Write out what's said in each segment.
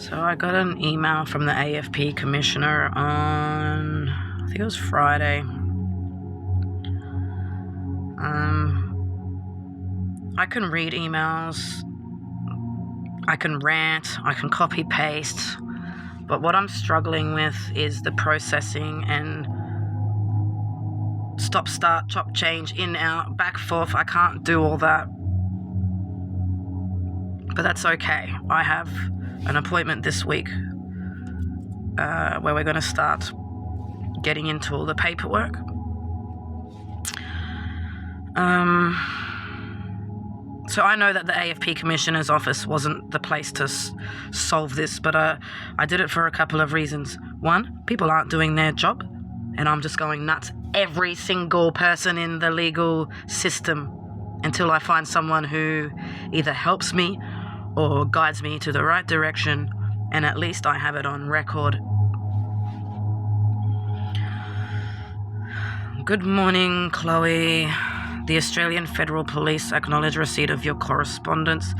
So I got an email from the AFP commissioner on, I think it was Friday. I can read emails, I can rant, I can copy paste, but what I'm struggling with is the processing and stop, start, chop, change, in, out, back, forth. I can't do all that. But that's okay. I have an appointment this week where we're going to start getting into all the paperwork. So I know that the AFP Commissioner's office wasn't the place to solve this, but I did it for a couple of reasons. One, people aren't doing their job, and I'm just going nuts. Every single person in the legal system, until I find someone who either helps me or guides me to the right direction, and at least I have it on record. Good morning, Chloe. The Australian Federal Police acknowledge receipt of your correspondence.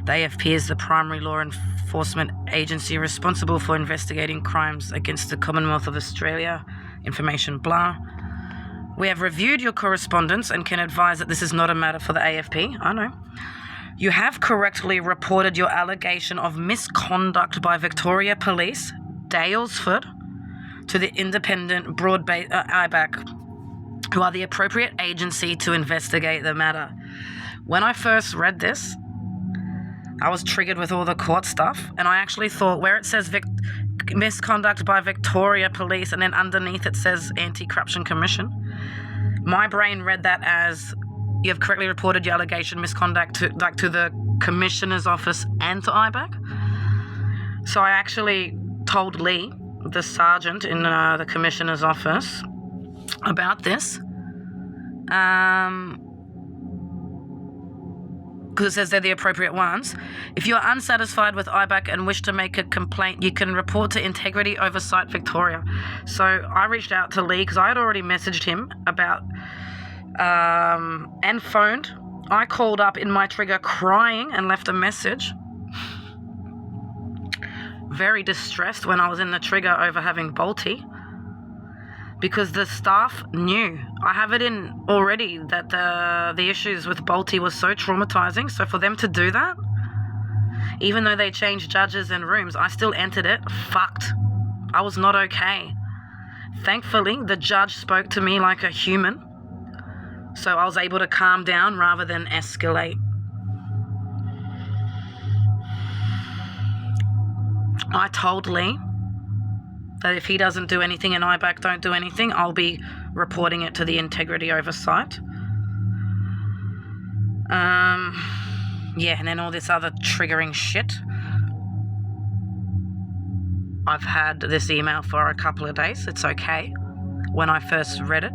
The AFP is the primary law enforcement agency responsible for investigating crimes against the Commonwealth of Australia. Information blah. We have reviewed your correspondence and can advise that this is not a matter for the AFP. I know. You have correctly reported your allegation of misconduct by Victoria Police, Daylesford, to the independent broad-based IBAC, who are the appropriate agency to investigate the matter. When I first read this, I was triggered with all the court stuff, and I actually thought where it says misconduct by Victoria Police and then underneath it says Anti-Corruption Commission, my brain read that as you have correctly reported your allegation misconduct to the Commissioner's office and to IBAC. So I actually told Lee, the sergeant in the Commissioner's office, about this. Because it says they're the appropriate ones. If you are unsatisfied with IBAC and wish to make a complaint, you can report to Integrity Oversight Victoria. So I reached out to Lee because I had already messaged him about and phoned. I called up in my trigger crying and left a message. Very distressed when I was in the trigger over having Balti, because the staff knew. I have it in already that the issues with Balti was so traumatizing. So for them to do that, even though they changed judges and rooms, I still entered it fucked. I was not okay. Thankfully, the judge spoke to me like a human, so I was able to calm down rather than escalate. I told Lee that if he doesn't do anything and IBAC don't do anything, I'll be reporting it to the Integrity Oversight. And then all this other triggering shit. I've had this email for a couple of days. It's okay. When I first read it,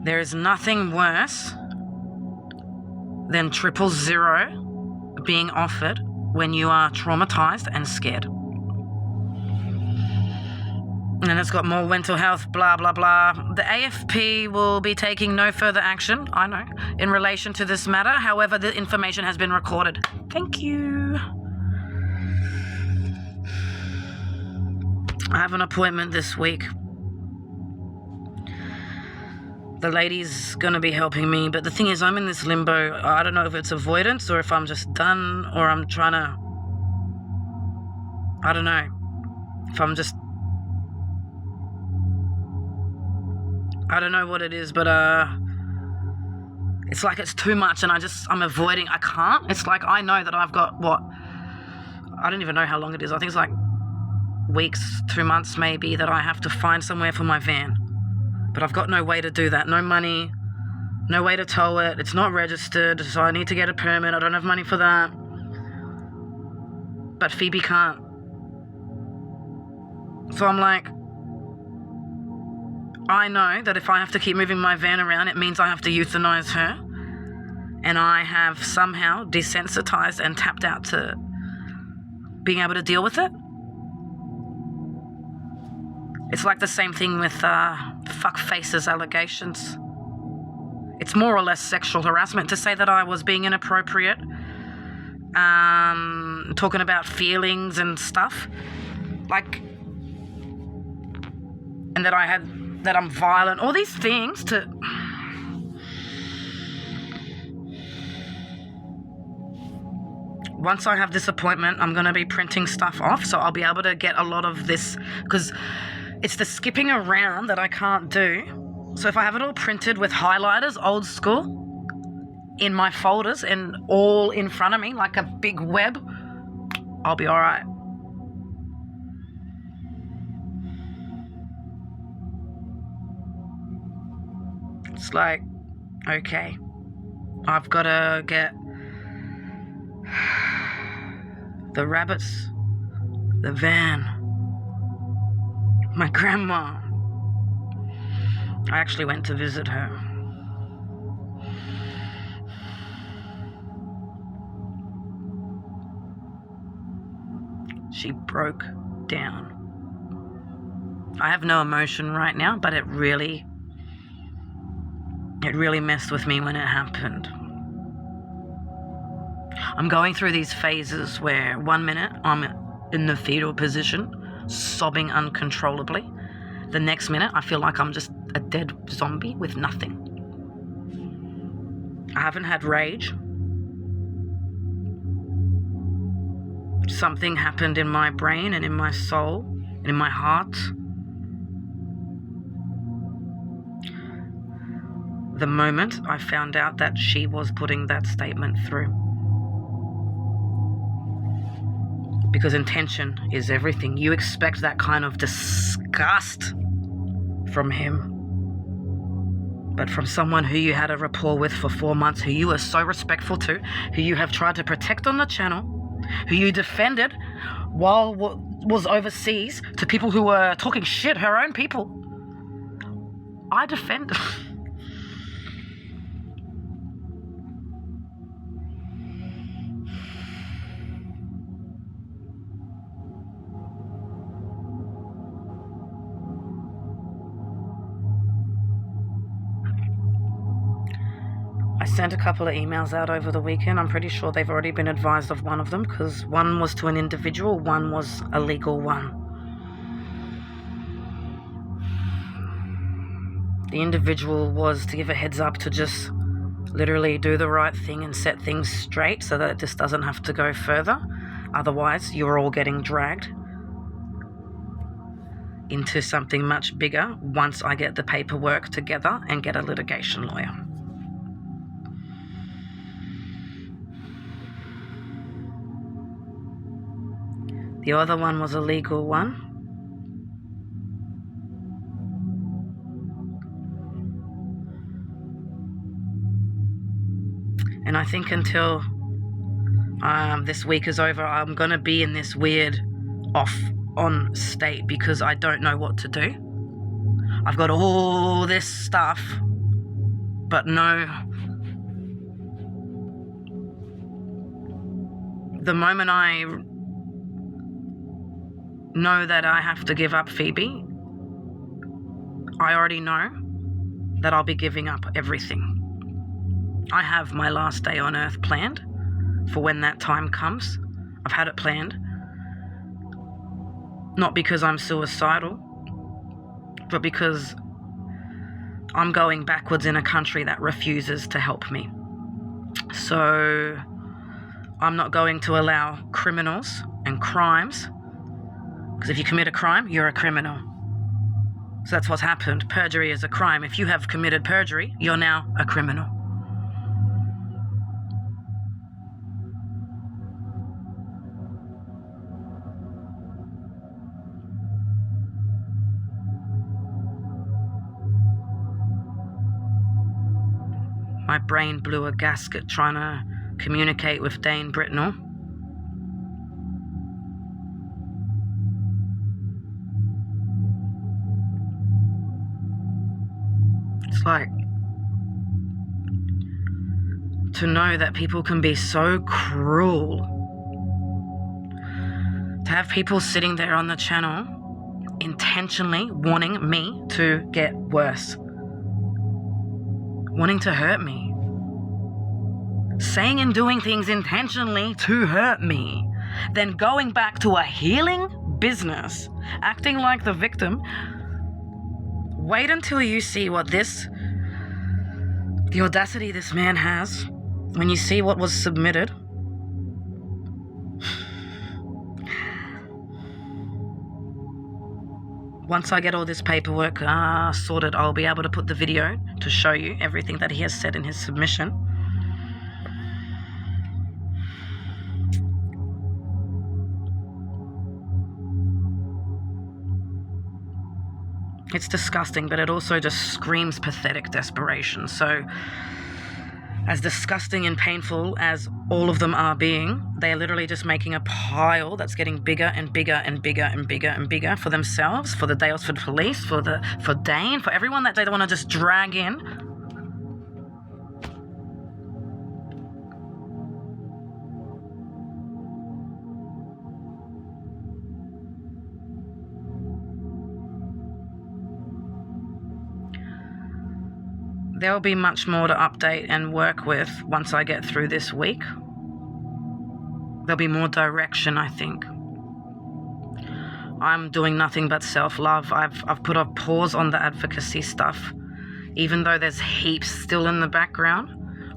there is nothing worse than 000 being offered when you are traumatized and scared. And it's got more mental health, blah, blah, blah. The AFP will be taking no further action, I know, in relation to this matter. However, the information has been recorded. Thank you. I have an appointment this week. The lady's going to be helping me, but the thing is, I'm in this limbo. I don't know if it's avoidance or if I'm just done or I'm trying to... I don't know. If I'm just... I don't know what it is, but it's like it's too much and I'm avoiding. I can't. It's like I know that I've got I don't even know how long it is. I think it's like weeks, 2 months maybe, that I have to find somewhere for my van. But I've got no way to do that. No money, no way to tow it. It's not registered, so I need to get a permit. I don't have money for that. But Phoebe can't. So I'm like, I know that if I have to keep moving my van around, it means I have to euthanize her. And I have somehow desensitized and tapped out to being able to deal with it. It's like the same thing with fuckface's allegations. It's more or less sexual harassment. To say that I was being inappropriate talking about feelings and stuff, like, and that I'm violent, all these things to... Once I have this appointment, I'm going to be printing stuff off, so I'll be able to get a lot of this, because it's the skipping around that I can't do. So if I have it all printed with highlighters, old school, in my folders and all in front of me like a big web, I'll be all right. It's like, okay, I've got to get the rabbits, the van, my grandma. I actually went to visit her. She broke down. I have no emotion right now, but it really messed with me when it happened. I'm going through these phases where 1 minute I'm in the fetal position, sobbing uncontrollably. The next minute I feel like I'm just a dead zombie with nothing. I haven't had rage. Something happened in my brain and in my soul and in my heart. The moment I found out that she was putting that statement through. Because intention is everything. You expect that kind of disgust from him. But from someone who you had a rapport with for 4 months, who you were so respectful to, who you have tried to protect on the channel, who you defended while was overseas to people who were talking shit, her own people. I defended. I sent a couple of emails out over the weekend. I'm pretty sure they've already been advised of one of them, because one was to an individual, one was a legal one. The individual was to give a heads up to just literally do the right thing and set things straight so that this doesn't have to go further. Otherwise, you're all getting dragged into something much bigger once I get the paperwork together and get a litigation lawyer. The other one was a legal one. And I think until this week is over, I'm going to be in this weird off-on state because I don't know what to do. I've got all this stuff, but no. The moment I know that I have to give up Phoebe, I already know that I'll be giving up everything. I have my last day on earth planned for when that time comes. I've had it planned. Not because I'm suicidal, but because I'm going backwards in a country that refuses to help me. So I'm not going to allow criminals and crimes, because if you commit a crime, you're a criminal. So that's what's happened. Perjury is a crime. If you have committed perjury, you're now a criminal. My brain blew a gasket trying to communicate with Dane Britnell. It's like, to know that people can be so cruel. To have people sitting there on the channel intentionally wanting me to get worse. Wanting to hurt me. Saying and doing things intentionally to hurt me. then going back to a healing business, acting like the victim. Wait until you see what the audacity this man has, when you see what was submitted. Once I get all this paperwork sorted, I'll be able to put the video to show you everything that he has said in his submission. It's disgusting, but it also just screams pathetic desperation. So, as disgusting and painful as all of them are being, they are literally just making a pile that's getting bigger and bigger and bigger and bigger and bigger for themselves, for the Daylesford police, for Dane, for everyone that they want to just drag in. There will be much more to update and work with once I get through this week. There'll be more direction, I think. I'm doing nothing but self-love. I've put a pause on the advocacy stuff, even though there's heaps still in the background.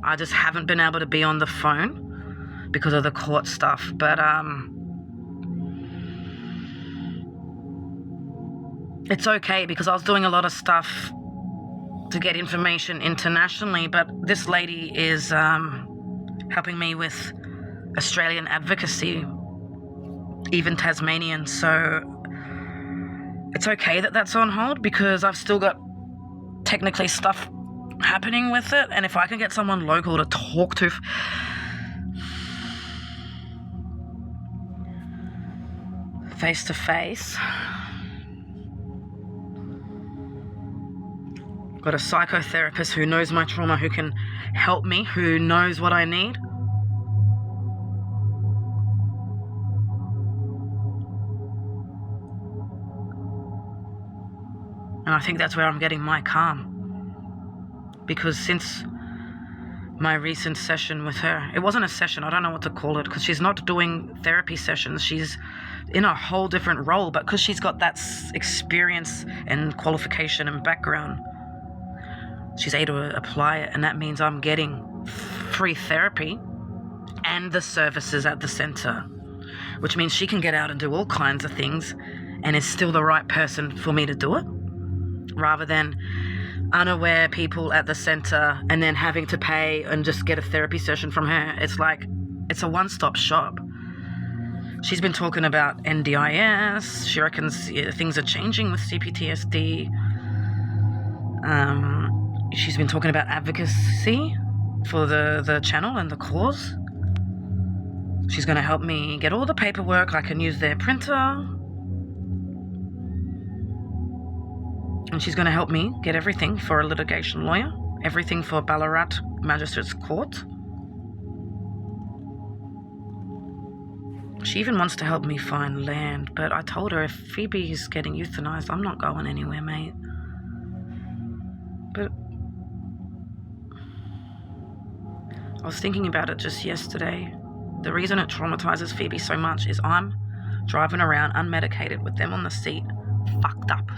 I just haven't been able to be on the phone because of the court stuff. But it's okay, because I was doing a lot of stuff to get information internationally, but this lady is helping me with Australian advocacy, even Tasmanian, so it's okay that that's on hold, because I've still got technically stuff happening with it, and if I can get someone local to talk to face to face. Got a psychotherapist who knows my trauma, who can help me, who knows what I need. And I think that's where I'm getting my calm. Because since my recent session with her, it wasn't a session, I don't know what to call it, because she's not doing therapy sessions, she's in a whole different role, but because she's got that experience and qualification and background, she's able to apply it, and that means I'm getting free therapy and the services at the centre, which means she can get out and do all kinds of things and is still the right person for me to do it, rather than unaware people at the centre and then having to pay and just get a therapy session from her. It's like, it's a one-stop shop. She's been talking about NDIS. She reckons things are changing with CPTSD. She's been talking about advocacy for the channel and the cause. She's going to help me get all the paperwork. I can use their printer. And she's going to help me get everything for a litigation lawyer. Everything for Ballarat Magistrates Court. She even wants to help me find land. But I told her, if Phoebe is getting euthanized, I'm not going anywhere, mate. But I was thinking about it just yesterday. The reason it traumatizes Phoebe so much is I'm driving around unmedicated with them on the seat, fucked up,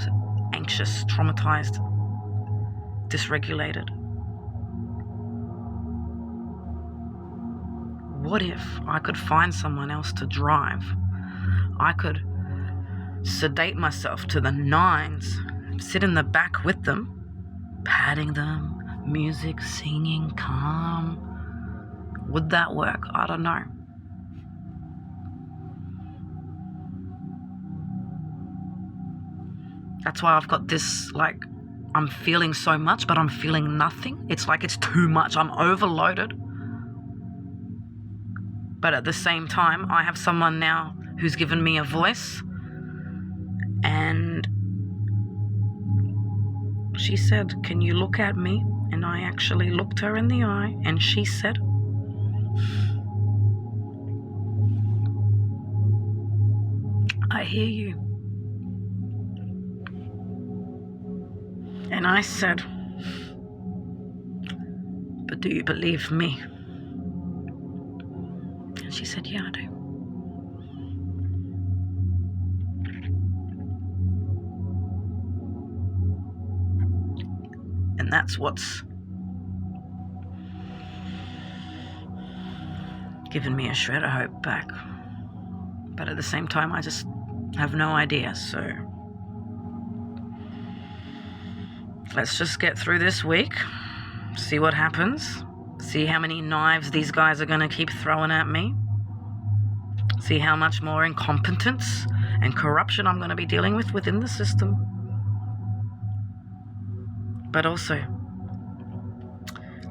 anxious, traumatized, dysregulated. What if I could find someone else to drive? I could sedate myself to the nines, sit in the back with them, patting them, music, singing, calm. Would that work? I don't know. That's why I've got this, like, I'm feeling so much, but I'm feeling nothing. It's like it's too much. I'm overloaded. But at the same time, I have someone now who's given me a voice. And she said, "Can you look at me?" And I actually looked her in the eye, and she said, "I hear you." And I said, "But do you believe me?" And she said, "Yeah, I do." And that's what's given me a shred of hope back. But at the same time, I just have no idea, so let's just get through this week, see what happens, see how many knives these guys are going to keep throwing at me, see how much more incompetence and corruption I'm going to be dealing with within the system. But also,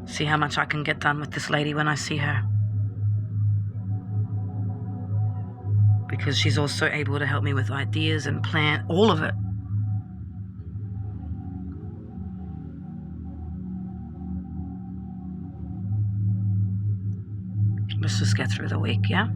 see how much I can get done with this lady when I see her. Because she's also able to help me with ideas and plan, all of it. Let's just get through the week, yeah?